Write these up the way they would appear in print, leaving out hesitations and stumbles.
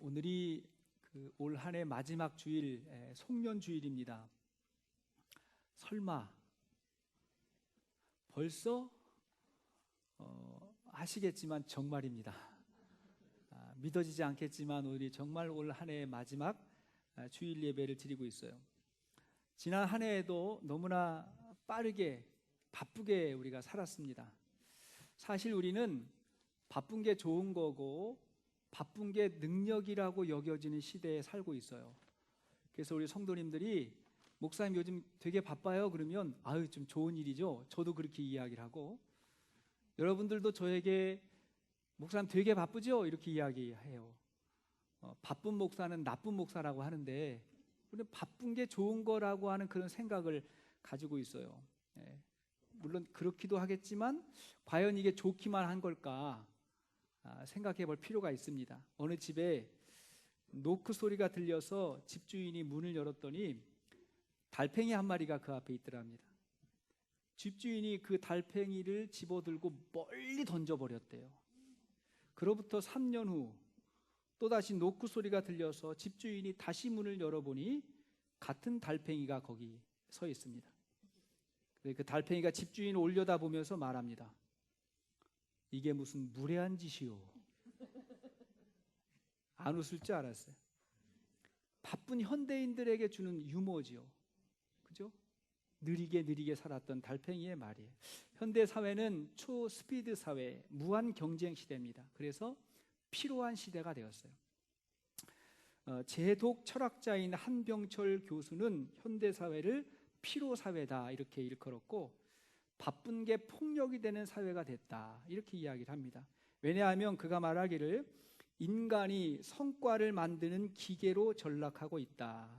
오늘이 올 한 해 마지막 주일, 송년 주일입니다. 설마 벌써 하시겠지만 정말입니다. 믿어지지 않겠지만 우리 정말 올 한 해의 마지막 주일 예배를 드리고 있어요. 지난 한 해에도 너무나 빠르게 바쁘게 우리가 살았습니다. 사실 우리는 바쁜 게 좋은 거고 바쁜 게 능력이라고 여겨지는 시대에 살고 있어요. 그래서 우리 성도님들이 목사님 요즘 되게 바빠요 그러면 아유 좀 좋은 일이죠. 저도 그렇게 이야기를 하고, 여러분들도 저에게 목사님 되게 바쁘죠? 이렇게 이야기해요. 바쁜 목사는 나쁜 목사라고 하는데 우리는 바쁜 게 좋은 거라고 하는 그런 생각을 가지고 있어요. 물론 그렇기도 하겠지만 과연 이게 좋기만 한 걸까 생각해 볼 필요가 있습니다. 어느 집에 노크 소리가 들려서 집주인이 문을 열었더니 달팽이 한 마리가 그 앞에 있더랍니다. 집주인이 그 달팽이를 집어들고 멀리 던져버렸대요. 그로부터 3년 후 또다시 노크 소리가 들려서 집주인이 다시 문을 열어보니 같은 달팽이가 거기 서 있습니다. 그 달팽이가 집주인을 올려다보면서 말합니다. 이게 무슨 무례한 짓이오. 안 웃을 줄 알았어요. 바쁜 현대인들에게 주는 유머지요. 그죠? 느리게 살았던 달팽이의 말이에요. 현대 사회는 초스피드 사회, 무한 경쟁 시대입니다. 그래서 피로한 시대가 되었어요. 제독 철학자인 한병철 교수는 현대 사회를 피로 사회다 이렇게 일컬었고, 바쁜 게 폭력이 되는 사회가 됐다 이렇게 이야기를 합니다. 왜냐하면 그가 말하기를 인간이 성과를 만드는 기계로 전락하고 있다.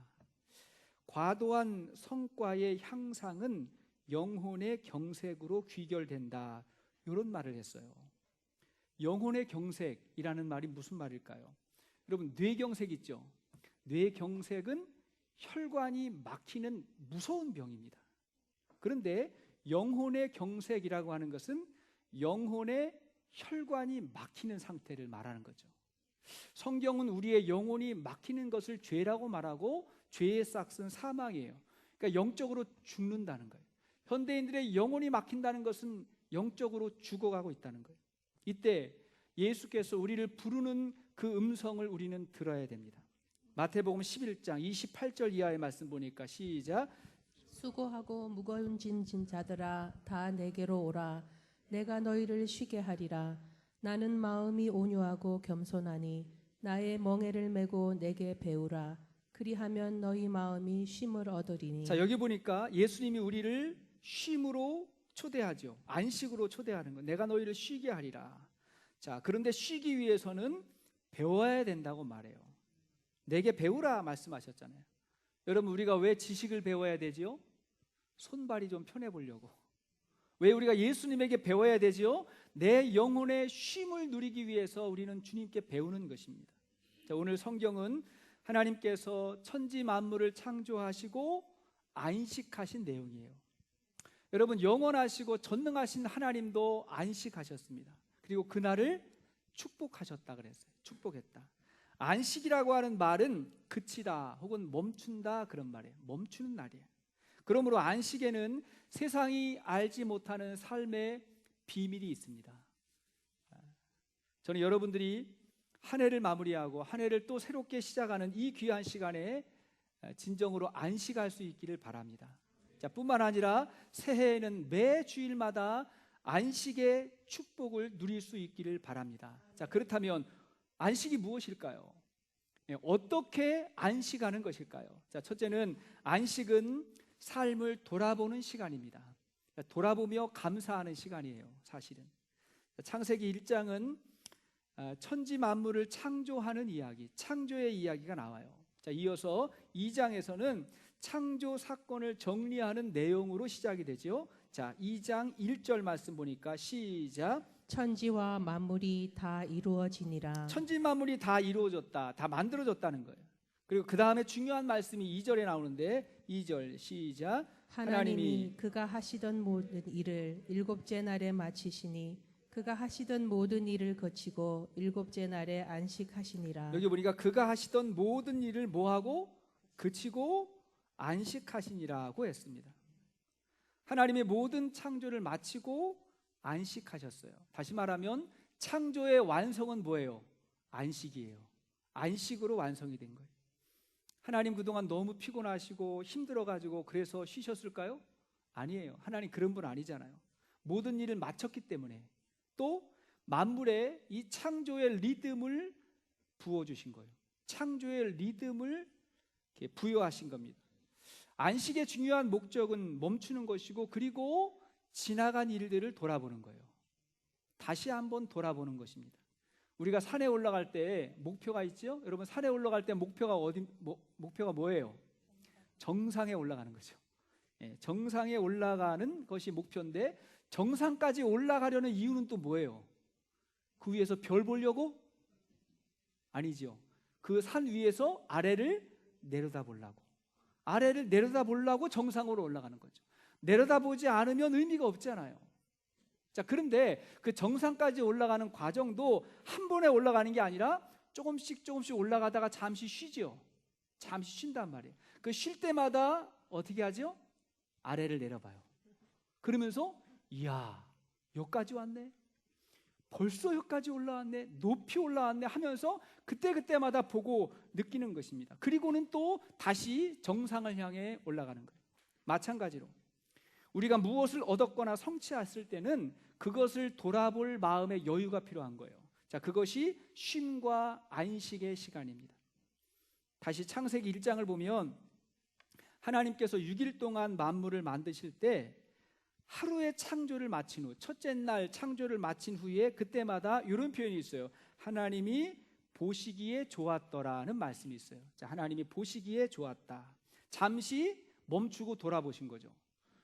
과도한 성과의 향상은 영혼의 경색으로 귀결된다, 이런 말을 했어요. 영혼의 경색이라는 말이 무슨 말일까요? 여러분, 뇌경색 있죠? 뇌경색은 혈관이 막히는 무서운 병입니다. 그런데 영혼의 경색이라고 하는 것은 영혼의 혈관이 막히는 상태를 말하는 거죠. 성경은 우리의 영혼이 막히는 것을 죄라고 말하고 죄의 싹은 사망이에요. 그러니까 영적으로 죽는다는 거예요. 현대인들의 영혼이 막힌다는 것은 영적으로 죽어가고 있다는 거예요. 이때 예수께서 우리를 부르는 그 음성을 우리는 들어야 됩니다. 마태복음 11장 28절 이하의 말씀 보니까 시작. 수고하고 무거운 짐진 자들아 다 내게로 오라. 내가 너희를 쉬게 하리라. 나는 마음이 온유하고 겸손하니 나의 멍에를 메고 내게 배우라. 그리하면 너희 마음이 쉼을 얻으리니. 자, 여기 보니까 예수님이 우리를 쉼으로 초대하죠. 안식으로 초대하는 거. 내가 너희를 쉬게 하리라. 자, 그런데 쉬기 위해서는 배워야 된다고 말해요. 내게 배우라 말씀하셨잖아요. 여러분, 우리가 왜 지식을 배워야 되지요? 손발이 좀 편해 보려고. 왜 우리가 예수님에게 배워야 되지요? 내 영혼의 쉼을 누리기 위해서 우리는 주님께 배우는 것입니다. 자, 오늘 성경은 하나님께서 천지 만물을 창조하시고 안식하신 내용이에요. 여러분, 영원하시고 전능하신 하나님도 안식하셨습니다. 그리고 그날을 축복하셨다 그랬어요. 축복했다. 안식이라고 하는 말은 그치다 혹은 멈춘다 그런 말이에요. 멈추는 날이에요. 그러므로 안식에는 세상이 알지 못하는 삶의 비밀이 있습니다. 저는 여러분들이 한 해를 마무리하고 한 해를 또 새롭게 시작하는 이 귀한 시간에 진정으로 안식할 수 있기를 바랍니다. 자, 뿐만 아니라 새해에는 매 주일마다 안식의 축복을 누릴 수 있기를 바랍니다. 자, 그렇다면 안식이 무엇일까요? 어떻게 안식하는 것일까요? 자, 첫째는 안식은 삶을 돌아보는 시간입니다. 돌아보며 감사하는 시간이에요. 사실은 창세기 1장은 천지 만물을 창조하는 이야기, 창조의 이야기가 나와요. 자, 이어서 2장에서는 창조 사건을 정리하는 내용으로 시작이 되죠. 자, 2장 1절 말씀 보니까 시작. 천지와 만물이 다 이루어지니라. 천지 만물이 다 이루어졌다, 다 만들어졌다는 거예요. 그리고 그 다음에 중요한 말씀이 2절에 나오는데 2절 시작. 하나님이 그가 하시던 모든 일을 일곱째 날에 마치시니 그가 하시던 모든 일을 거치고 일곱째 날에 안식하시니라. 여기 보니까 그가 하시던 모든 일을 뭐하고 그치고 안식하시니라고 했습니다. 하나님의 모든 창조를 마치고 안식하셨어요. 다시 말하면 창조의 완성은 뭐예요? 안식이에요. 안식으로 완성이 된 거예요. 하나님 그동안 너무 피곤하시고 힘들어가지고 그래서 쉬셨을까요? 아니에요. 하나님 그런 분 아니잖아요. 모든 일을 마쳤기 때문에 또 만물에 이 창조의 리듬을 부어주신 거예요. 창조의 리듬을 이렇게 부여하신 겁니다. 안식의 중요한 목적은 멈추는 것이고 그리고 지나간 일들을 돌아보는 거예요. 다시 한번 돌아보는 것입니다. 우리가 산에 올라갈 때 목표가 있죠? 여러분 산에 올라갈 때 목표가 뭐예요? 정상에 올라가는 거죠. 정상에 올라가는 것이 목표인데 정상까지 올라가려는 이유는 또 뭐예요? 그 위에서 별 보려고? 아니죠. 그 산 위에서 아래를 내려다보려고. 아래를 내려다보려고 정상으로 올라가는 거죠. 내려다보지 않으면 의미가 없잖아요. 자, 그런데 그 정상까지 올라가는 과정도 한 번에 올라가는 게 아니라 조금씩 올라가다가 잠시 쉬죠. 잠시 쉰단 말이에요. 그 쉴 때마다 어떻게 하죠? 아래를 내려봐요. 그러면서 이야, 여기까지 왔네. 벌써 여기까지 올라왔네. 높이 올라왔네 하면서 그때마다 보고 느끼는 것입니다. 그리고는 또 다시 정상을 향해 올라가는 거예요. 마찬가지로 우리가 무엇을 얻었거나 성취했을 때는 그것을 돌아볼 마음의 여유가 필요한 거예요. 자, 그것이 쉼과 안식의 시간입니다. 다시 창세기 1장을 보면 하나님께서 6일 동안 만물을 만드실 때 하루의 창조를 마친 후, 첫째 날 창조를 마친 후에 그때마다 이런 표현이 있어요. 하나님이 보시기에 좋았더라는 말씀이 있어요. 자, 하나님이 보시기에 좋았다. 잠시 멈추고 돌아보신 거죠.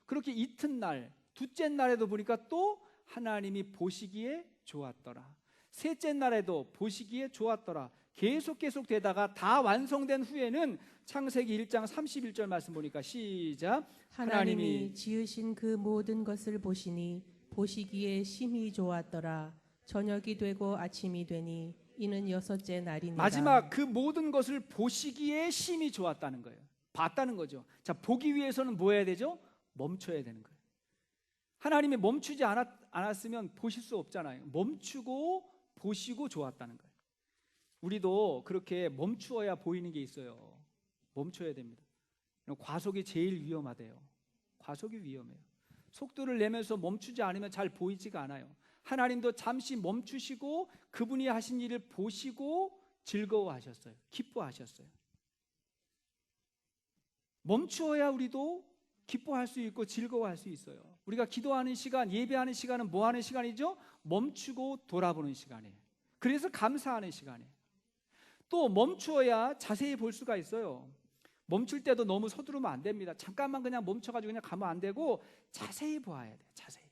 그렇게 이튿날, 둘째 날에도 보니까 또 하나님이 보시기에 좋았더라. 셋째 날에도 보시기에 좋았더라. 계속 되다가 다 완성된 후에는 창세기 1장 31절 말씀 보니까 시작. 하나님이 지으신 그 모든 것을 보시니 보시기에 심히 좋았더라. 저녁이 되고 아침이 되니 이는 여섯째 날이니라. 마지막 그 모든 것을 보시기에 심히 좋았다는 거예요. 봤다는 거죠. 자, 보기 위해서는 뭐 해야 되죠? 멈춰야 되는 거예요. 하나님이 멈추지 않았으면 보실 수 없잖아요. 멈추고 보시고 좋았다는 거예요. 우리도 그렇게 멈추어야 보이는 게 있어요. 멈춰야 됩니다. 과속이 제일 위험하대요. 과속이 위험해요. 속도를 내면서 멈추지 않으면 잘 보이지가 않아요. 하나님도 잠시 멈추시고 그분이 하신 일을 보시고 즐거워하셨어요. 기뻐하셨어요. 멈추어야 우리도 기뻐할 수 있고 즐거워할 수 있어요. 우리가 기도하는 시간, 예배하는 시간은 뭐 하는 시간이죠? 멈추고 돌아보는 시간이에요. 그래서 감사하는 시간이에요. 또 멈추어야 자세히 볼 수가 있어요. 멈출 때도 너무 서두르면 안 됩니다. 잠깐만 그냥 멈춰가지고 그냥 가면 안 되고 자세히 보아야 돼요. 자세히.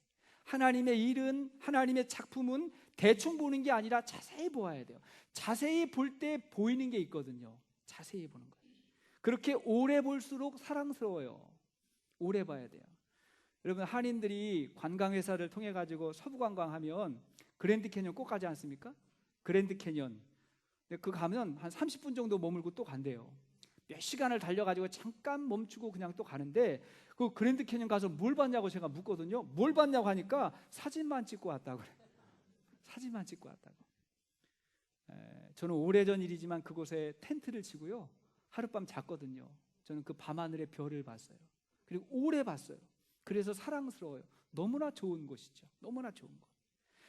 하나님의 일은, 하나님의 작품은 대충 보는 게 아니라 자세히 보아야 돼요. 자세히 볼 때 보이는 게 있거든요. 자세히 보는 거예요. 그렇게 오래 볼수록 사랑스러워요. 오래 봐야 돼요. 여러분, 한인들이 관광회사를 통해 가지고 서부 관광하면 그랜드 캐년 꼭 가지 않습니까? 그랜드 캐년. 근데 그 가면 한 30분 정도 머물고 또 간대요. 몇 시간을 달려가지고 잠깐 멈추고 그냥 또 가는데 그 그랜드 캐년 가서 뭘 봤냐고 제가 묻거든요. 뭘 봤냐고 하니까 사진만 찍고 왔다고 그래요. 사진만 찍고 왔다고. 저는 오래전 일이지만 그곳에 텐트를 치고요. 하룻밤 잤거든요. 저는 그 밤하늘의 별을 봤어요. 그리고 오래 봤어요. 그래서 사랑스러워요. 너무나 좋은 곳이죠. 너무나 좋은 곳.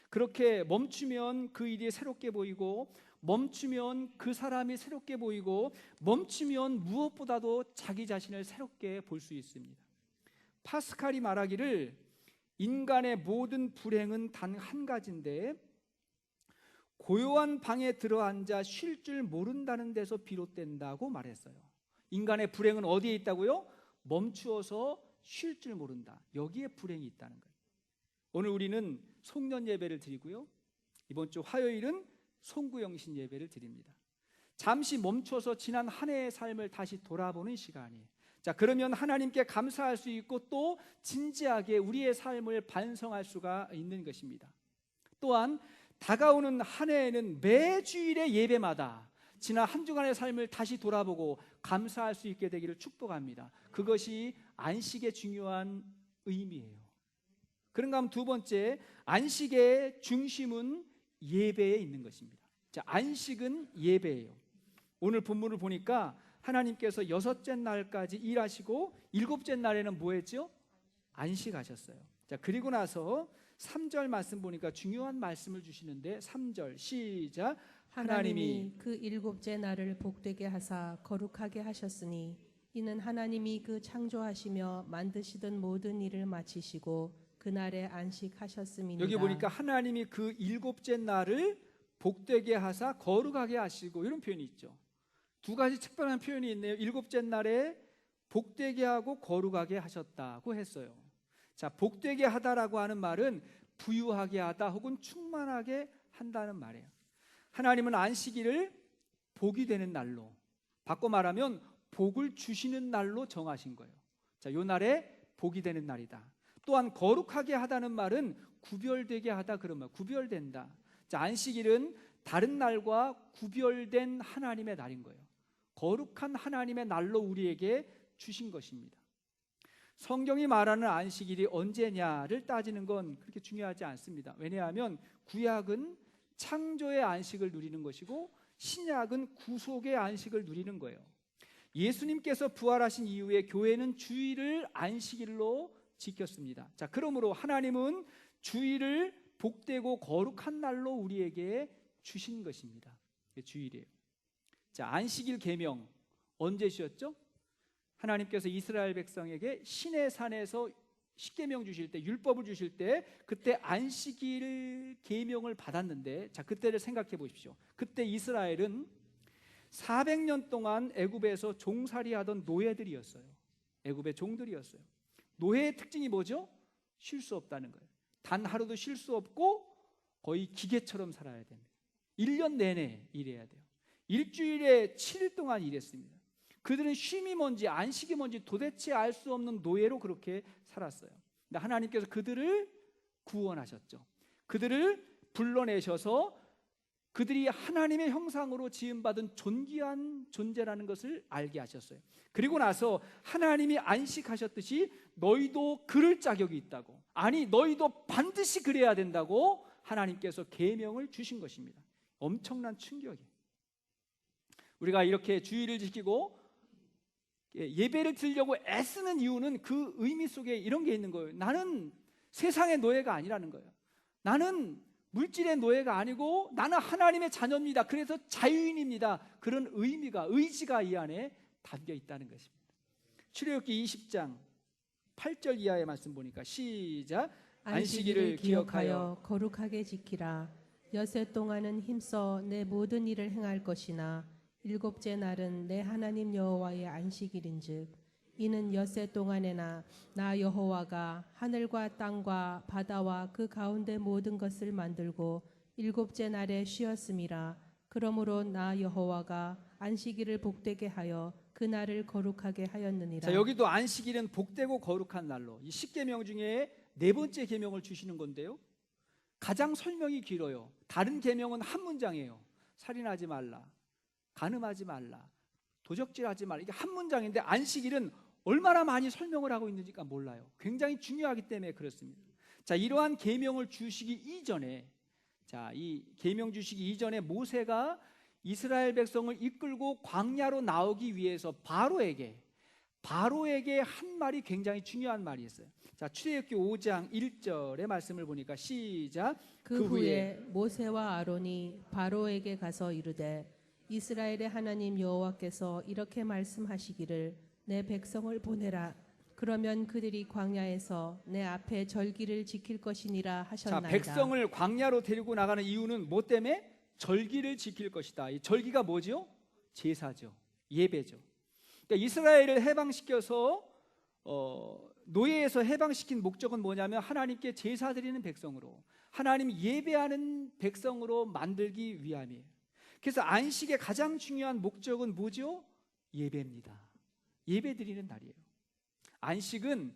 그렇게 멈추면 그 일이 새롭게 보이고 멈추면 그 사람이 새롭게 보이고 멈추면 무엇보다도 자기 자신을 새롭게 볼 수 있습니다. 파스칼이 말하기를 인간의 모든 불행은 단 한 가지인데 고요한 방에 들어앉아 쉴 줄 모른다는 데서 비롯된다고 말했어요. 인간의 불행은 어디에 있다고요? 멈추어서 쉴 줄 모른다. 여기에 불행이 있다는 거예요. 오늘 우리는 송년 예배를 드리고요. 이번 주 화요일은 송구영신 예배를 드립니다. 잠시 멈춰서 지난 한 해의 삶을 다시 돌아보는 시간이에요. 자, 그러면 하나님께 감사할 수 있고 또 진지하게 우리의 삶을 반성할 수가 있는 것입니다. 또한 다가오는 한 해에는 매 주일의 예배마다 지난 한 주간의 삶을 다시 돌아보고 감사할 수 있게 되기를 축복합니다. 그것이 안식의 중요한 의미예요. 그런가 하면 두 번째, 안식의 중심은 예배에 있는 것입니다. 자, 안식은 예배예요. 오늘 본문을 보니까 하나님께서 6째 날까지 일하시고 7째 날에는 뭐 했죠? 안식하셨어요. 자, 그리고 나서 3절 말씀 보니까 중요한 말씀을 주시는데 3절 시작. 하나님이 그 7째 날을 복되게 하사 거룩하게 하셨으니 이는 하나님이 그 창조하시며 만드시던 모든 일을 마치시고 그날에 안식하셨음이니라. 여기 보니까 하나님이 그 7째 날을 복되게 하사 거룩하게 하시고 이런 표현이 있죠. 두 가지 특별한 표현이 있네요. 7째 날에 복되게 하고 거룩하게 하셨다고 했어요. 자, 복되게 하다라고 하는 말은 부유하게 하다 혹은 충만하게 한다는 말이에요. 하나님은 안식일을 복이 되는 날로, 바꿔 말하면 복을 주시는 날로 정하신 거예요. 자, 요 날에 복이 되는 날이다. 또한 거룩하게 하다는 말은 구별되게 하다 그런 말, 구별된다. 자, 안식일은 다른 날과 구별된 하나님의 날인 거예요. 거룩한 하나님의 날로 우리에게 주신 것입니다. 성경이 말하는 안식일이 언제냐를 따지는 건 그렇게 중요하지 않습니다. 왜냐하면 구약은 창조의 안식을 누리는 것이고 신약은 구속의 안식을 누리는 거예요. 예수님께서 부활하신 이후에 교회는 주일을 안식일로 지켰습니다. 자, 그러므로 하나님은 주일을 복되고 거룩한 날로 우리에게 주신 것입니다. 주일이에요. 자, 안식일 계명 언제 주셨죠? 하나님께서 이스라엘 백성에게 시내산에서 십계명 주실 때, 율법을 주실 때 그때 안식일 계명을 받았는데, 자, 그때를 생각해 보십시오. 그때 이스라엘은 400년 동안 애굽에서 종살이하던 노예들이었어요. 애굽의 종들이었어요. 노예의 특징이 뭐죠? 쉴 수 없다는 거예요. 단 하루도 쉴 수 없고 거의 기계처럼 살아야 됩니다. 1년 내내 일해야 돼요. 일주일에 7일 동안 일했습니다. 그들은 쉼이 뭔지 안식이 뭔지 도대체 알 수 없는 노예로 그렇게 살았어요. 근데 하나님께서 그들을 구원하셨죠. 그들을 불러내셔서 그들이 하나님의 형상으로 지음받은 존귀한 존재라는 것을 알게 하셨어요. 그리고 나서 하나님이 안식하셨듯이 너희도 그럴 자격이 있다고, 아니 너희도 반드시 그래야 된다고 하나님께서 계명을 주신 것입니다. 엄청난 충격이에요. 우리가 이렇게 주일을 지키고 예배를 드리려고 애쓰는 이유는 그 의미 속에 이런 게 있는 거예요. 나는 세상의 노예가 아니라는 거예요. 나는 물질의 노예가 아니고 나는 하나님의 자녀입니다. 그래서 자유인입니다. 그런 의미가, 의지가 이 안에 담겨 있다는 것입니다. 출애굽기 20장 8절 이하의 말씀 보니까 시작. 안식일을 기억하여 거룩하게 지키라. 여세 동안은 힘써 내 모든 일을 행할 것이나 7째 날은 내 하나님 여호와의 안식일인즉 이는 엿새 동안에나 나 여호와가 하늘과 땅과 바다와 그 가운데 모든 것을 만들고 7째 날에 쉬었음이라. 그러므로 나 여호와가 안식일을 복되게 하여 그 날을 거룩하게 하였느니라. 자, 여기도 안식일은 복되고 거룩한 날로, 이 10계명 중에 4번째 계명을 주시는 건데요, 가장 설명이 길어요. 다른 계명은 한 문장이에요. 살인하지 말라, 간음하지 말라, 도적질하지 말라. 이게 한 문장인데 안식일은 얼마나 많이 설명을 하고 있는지가 몰라요. 굉장히 중요하기 때문에 그렇습니다. 자, 이러한 계명을 주시기 이전에, 자, 이 계명 주시기 이전에 모세가 이스라엘 백성을 이끌고 광야로 나오기 위해서 바로에게 한 말이 굉장히 중요한 말이 있어요. 자, 출애굽기 5장 1절의 말씀을 보니까 시작. 그 후에 모세와 아론이 바로에게 가서 이르되 이스라엘의 하나님 여호와께서 이렇게 말씀하시기를 내 백성을 보내라. 그러면 그들이 광야에서 내 앞에 절기를 지킬 것이니라 하셨나이다. 자, 백성을 광야로 데리고 나가는 이유는 뭐 때문에? 절기를 지킬 것이다. 이 절기가 뭐죠? 제사죠. 예배죠. 그러니까 이스라엘을 해방시켜서 노예에서 해방시킨 목적은 뭐냐면 하나님께 제사 드리는 백성으로, 하나님 예배하는 백성으로 만들기 위함이에요. 그래서 안식의 가장 중요한 목적은 뭐죠? 예배입니다. 예배 드리는 날이에요. 안식은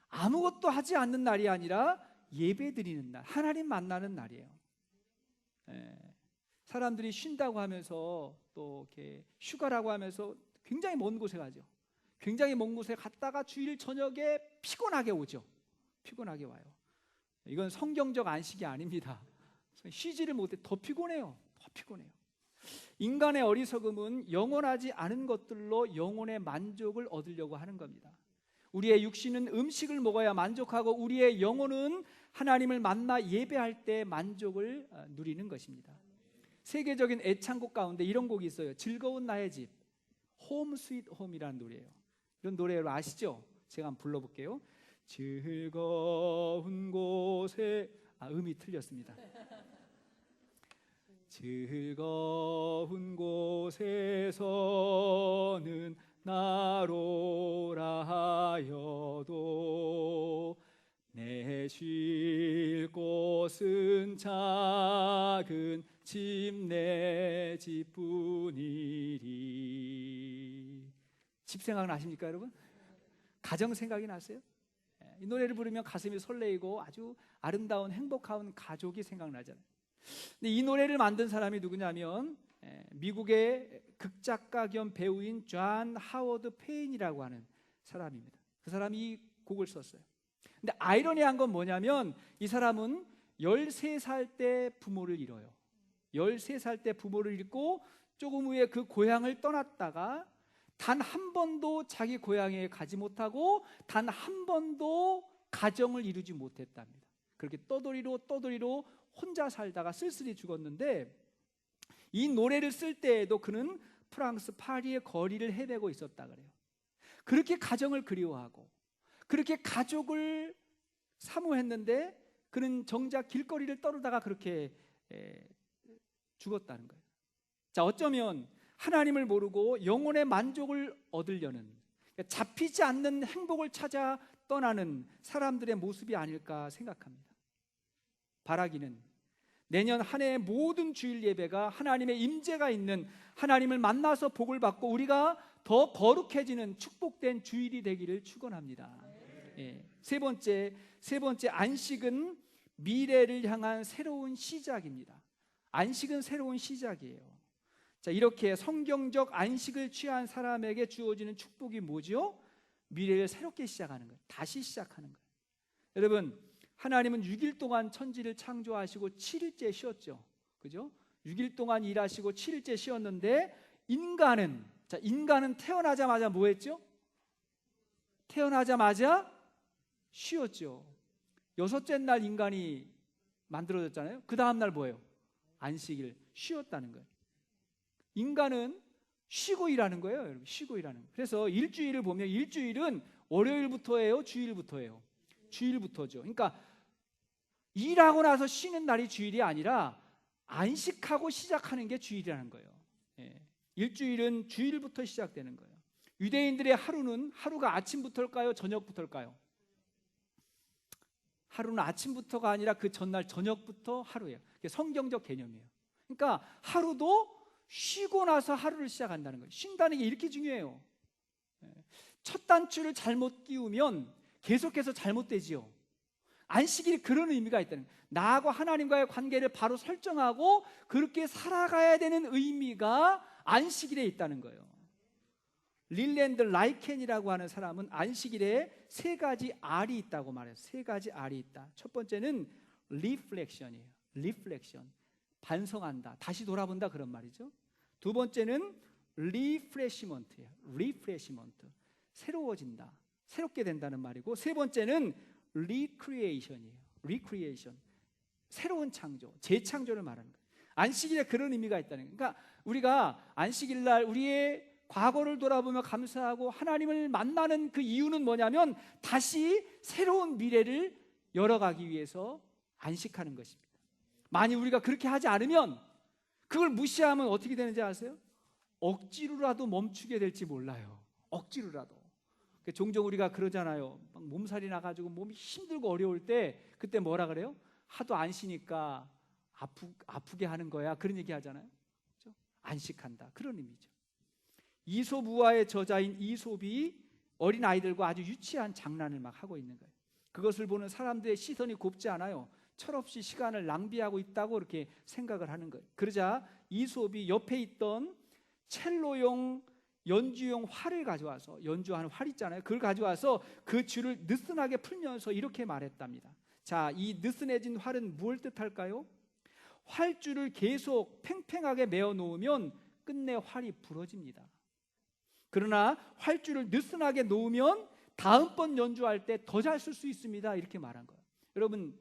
아무것도 하지 않는 날이 아니라 예배 드리는 날, 하나님 만나는 날이에요. 사람들이 쉰다고 하면서 또 이렇게 휴가라고 하면서 굉장히 먼 곳에 가죠. 굉장히 먼 곳에 갔다가 주일 저녁에 피곤하게 오죠. 피곤하게 와요. 이건 성경적 안식이 아닙니다. 쉬지를 못해 더 피곤해요. 더 피곤해요. 인간의 어리석음은 영원하지 않은 것들로 영혼의 만족을 얻으려고 하는 겁니다. 우리의 육신은 음식을 먹어야 만족하고 우리의 영혼은 하나님을 만나 예배할 때 만족을 누리는 것입니다. 세계적인 애창곡 가운데 이런 곡이 있어요. 즐거운 나의 집, 홈 스윗 홈이라는 노래예요. 이런 노래 여러분 아시죠? 제가 한번 불러볼게요. 즐거운 곳에 음이 틀렸습니다. 즐거운 곳에서는 나로라 하여도 내 쉴 곳은 작은 집 내 집뿐이리. 집 생각 나십니까 여러분? 가정 생각이 나세요? 이 노래를 부르면 가슴이 설레이고 아주 아름다운 행복한 가족이 생각나잖아요. 근데 이 노래를 만든 사람이 누구냐면 미국의 극작가 겸 배우인 존 하워드 페인이라고 하는 사람입니다. 그 사람이 이 곡을 썼어요. 근데 아이러니한 건 뭐냐면 이 사람은 13살 때 부모를 잃어요. 13살 때 부모를 잃고 조금 후에 그 고향을 떠났다가 단 한 번도 자기 고향에 가지 못하고 단 한 번도 가정을 이루지 못했답니다. 그렇게 떠돌이로 혼자 살다가 쓸쓸히 죽었는데 이 노래를 쓸 때에도 그는 프랑스 파리의 거리를 헤매고 있었다 그래요. 그렇게 가정을 그리워하고 그렇게 가족을 사모했는데 그는 정작 길거리를 떠돌다가 그렇게 죽었다는 거예요. 자, 어쩌면 하나님을 모르고 영혼의 만족을 얻으려는, 잡히지 않는 행복을 찾아 떠나는 사람들의 모습이 아닐까 생각합니다. 바라기는 내년 한 해의 모든 주일 예배가 하나님의 임재가 있는, 하나님을 만나서 복을 받고 우리가 더 거룩해지는 축복된 주일이 되기를 축원합니다. 세 번째 안식은 미래를 향한 새로운 시작입니다. 안식은 새로운 시작이에요. 자, 이렇게 성경적 안식을 취한 사람에게 주어지는 축복이 뭐죠? 미래를 새롭게 시작하는 거예요. 다시 시작하는 거예요. 여러분, 하나님은 6일 동안 천지를 창조하시고 7일째 쉬었죠. 그죠? 6일 동안 일하시고 7일째 쉬었는데 인간은 태어나자마자 뭐 했죠? 태어나자마자 쉬었죠. 6째 날 인간이 만들어졌잖아요. 그 다음 날 뭐예요? 안식일, 쉬었다는 거예요. 인간은 쉬고 일하는 거예요. 여러분, 쉬고 일하는 거예요. 그래서 일주일을 보면 일주일은 월요일부터예요, 주일부터예요? 주일부터죠. 그러니까 일하고 나서 쉬는 날이 주일이 아니라 안식하고 시작하는 게 주일이라는 거예요. 일주일은 주일부터 시작되는 거예요. 유대인들의 하루가 아침부터일까요? 저녁부터일까요? 하루는 아침부터가 아니라 그 전날 저녁부터 하루예요. 그게 성경적 개념이에요. 그러니까 하루도 쉬고 나서 하루를 시작한다는 거예요. 쉰다는 게 이렇게 중요해요. 첫 단추를 잘못 끼우면 계속해서 잘못되지요. 안식일이 그런 의미가 있다는 거예요. 나하고 하나님과의 관계를 바로 설정하고 그렇게 살아가야 되는 의미가 안식일에 있다는 거예요. 릴랜드 라이켄이라고 하는 사람은 안식일에 3가지 R이 있다고 말해요. 3가지 R이 있다. 첫 번째는 리플렉션이에요. 리플렉션, 반성한다, 다시 돌아본다, 그런 말이죠. 두 번째는 리프레시먼트예요. 리프레시먼트, 새로워진다, 새롭게 된다는 말이고, 세 번째는 리크리에이션이에요. 리크리에이션, 새로운 창조, 재창조를 말하는 거예요. 안식일에 그런 의미가 있다는 거예요. 그러니까 우리가 안식일 날 우리의 과거를 돌아보며 감사하고 하나님을 만나는 그 이유는 뭐냐면 다시 새로운 미래를 열어가기 위해서 안식하는 것입니다. 만약 우리가 그렇게 하지 않으면, 그걸 무시하면 어떻게 되는지 아세요? 억지로라도 멈추게 될지 몰라요. 억지로라도. 종종 우리가 그러잖아요. 막 몸살이 나가지고 몸이 힘들고 어려울 때 그때 뭐라 그래요? 하도 안 쉬니까 아프게 하는 거야, 그런 얘기 하잖아요. 그렇죠? 안식한다, 그런 의미죠. 이솝 우화의 저자인 이솝이 어린 아이들과 아주 유치한 장난을 막 하고 있는 거예요. 그것을 보는 사람들의 시선이 곱지 않아요. 철없이 시간을 낭비하고 있다고 이렇게 생각을 하는 거예요. 그러자 이솝이 옆에 있던 첼로용 연주용 활을 가져와서, 연주하는 활 있잖아요, 그걸 가져와서 그 줄을 느슨하게 풀면서 이렇게 말했답니다. 자, 이 느슨해진 활은 무엇을 뜻할까요? 활줄을 계속 팽팽하게 메어 놓으면 끝내 활이 부러집니다. 그러나 활줄을 느슨하게 놓으면 다음번 연주할 때 더 잘 쓸 수 있습니다. 이렇게 말한 거예요. 여러분,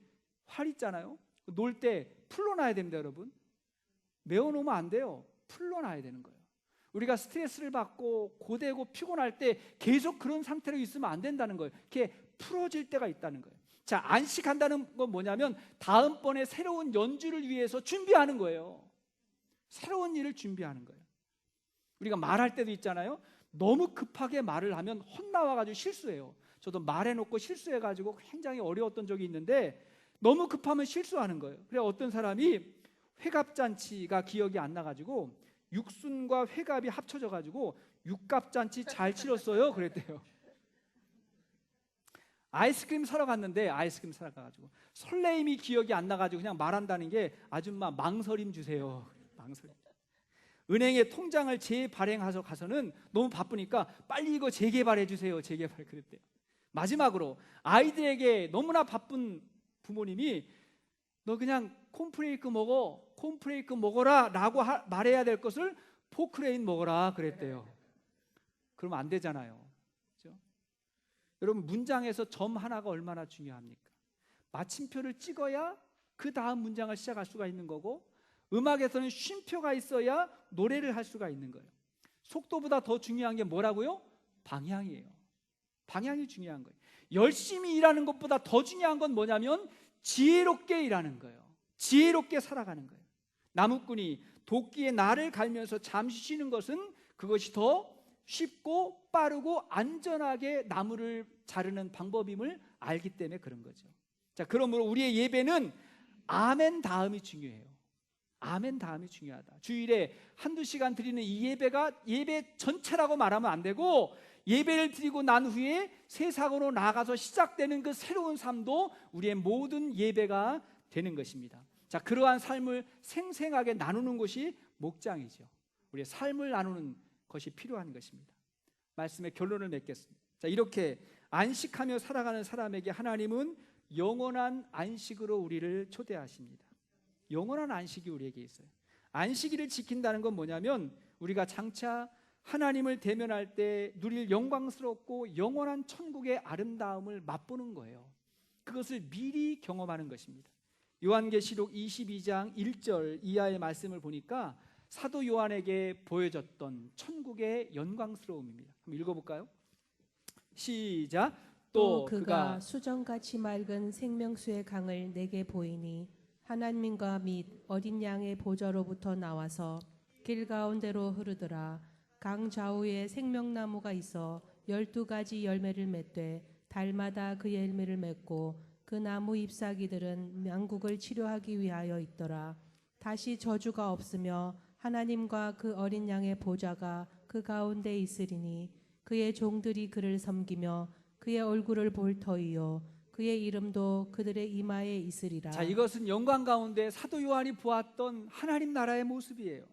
활 있잖아요, 놓을 때 풀러놔야 됩니다. 여러분, 메어 놓으면 안 돼요. 풀러놔야 되는 거예요. 우리가 스트레스를 받고 고되고 피곤할 때 계속 그런 상태로 있으면 안 된다는 거예요. 이렇게 풀어질 때가 있다는 거예요. 자, 안식한다는 건 뭐냐면 다음번에 새로운 연주를 위해서 준비하는 거예요. 새로운 일을 준비하는 거예요. 우리가 말할 때도 있잖아요, 너무 급하게 말을 하면 혼나와가지고 실수해요. 저도 말해놓고 실수해가지고 굉장히 어려웠던 적이 있는데, 너무 급하면 실수하는 거예요. 그래 어떤 사람이 회갑잔치가 기억이 안 나가지고 육순과 회갑이 합쳐져가지고 육갑잔치 잘 치렀어요 그랬대요. 아이스크림 사러 갔는데, 아이스크림 사러 가가지고 설레임이 기억이 안 나가지고 그냥 말한다는 게, 아줌마 망설임 주세요. 망설임. 은행에 통장을 재발행하서 가서는 너무 바쁘니까 빨리 이거 재개발해 주세요. 재개발 그랬대요. 마지막으로 아이들에게 너무나 바쁜 부모님이 너 그냥 콘프레이크 먹어, 콘프레이크 먹어라 라고 말해야 될 것을 포크레인 먹어라 그랬대요. 그러면 안 되잖아요. 그렇죠? 여러분, 문장에서 점 하나가 얼마나 중요합니까? 마침표를 찍어야 그 다음 문장을 시작할 수가 있는 거고, 음악에서는 쉼표가 있어야 노래를 할 수가 있는 거예요. 속도보다 더 중요한 게 뭐라고요? 방향이에요. 방향이 중요한 거예요. 열심히 일하는 것보다 더 중요한 건 뭐냐면 지혜롭게 일하는 거예요. 지혜롭게 살아가는 거예요. 나무꾼이 도끼에 나를 갈면서 잠시 쉬는 것은 그것이 더 쉽고 빠르고 안전하게 나무를 자르는 방법임을 알기 때문에 그런 거죠. 자, 그러므로 우리의 예배는 아멘 다음이 중요해요. 아멘 다음이 중요하다. 주일에 한두 시간 드리는 이 예배가 예배 전체라고 말하면 안 되고, 예배를 드리고 난 후에 세상으로 나가서 시작되는 그 새로운 삶도 우리의 모든 예배가 되는 것입니다. 자, 그러한 삶을 생생하게 나누는 것이 목장이죠. 우리의 삶을 나누는 것이 필요한 것입니다. 말씀의 결론을 맺겠습니다. 자, 이렇게 안식하며 살아가는 사람에게 하나님은 영원한 안식으로 우리를 초대하십니다. 영원한 안식이 우리에게 있어요. 안식일을 지킨다는 건 뭐냐면 우리가 장차 하나님을 대면할 때 누릴 영광스럽고 영원한 천국의 아름다움을 맛보는 거예요. 그것을 미리 경험하는 것입니다. 요한계시록 22장 1절 이하의 말씀을 보니까 사도 요한에게 보여졌던 천국의 영광스러움입니다. 한번 읽어볼까요? 시작. 또 그가 수정같이 맑은 생명수의 강을 내게 보이니 하나님과 및 어린 양의 보좌로부터 나와서 길 가운데로 흐르더라. 강 좌우에 생명나무가 있어 12가지 열매를 맺되 달마다 그 열매를 맺고 그 나무 잎사귀들은 만국을 치료하기 위하여 있더라. 다시 저주가 없으며 하나님과 그 어린 양의 보좌가 그 가운데 있으리니 그의 종들이 그를 섬기며 그의 얼굴을 볼 터이요 그의 이름도 그들의 이마에 있으리라. 자, 이것은 영광 가운데 사도 요한이 보았던 하나님 나라의 모습이에요.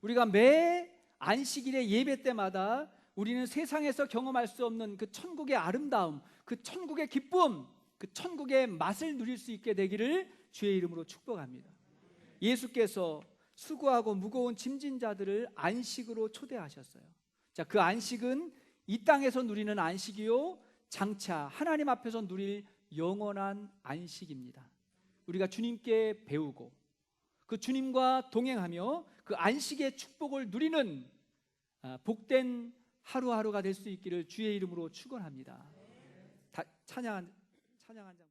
우리가 매 안식일의 예배 때마다 우리는 세상에서 경험할 수 없는 그 천국의 아름다움, 그 천국의 기쁨, 그 천국의 맛을 누릴 수 있게 되기를 주의 이름으로 축복합니다. 예수께서 수고하고 무거운 짐진 자들을 안식으로 초대하셨어요. 자, 그 안식은 이 땅에서 누리는 안식이요 장차 하나님 앞에서 누릴 영원한 안식입니다. 우리가 주님께 배우고 그 주님과 동행하며 그 안식의 축복을 누리는 복된 하루하루가 될 수 있기를 주의 이름으로 축원합니다. 찬양한 장.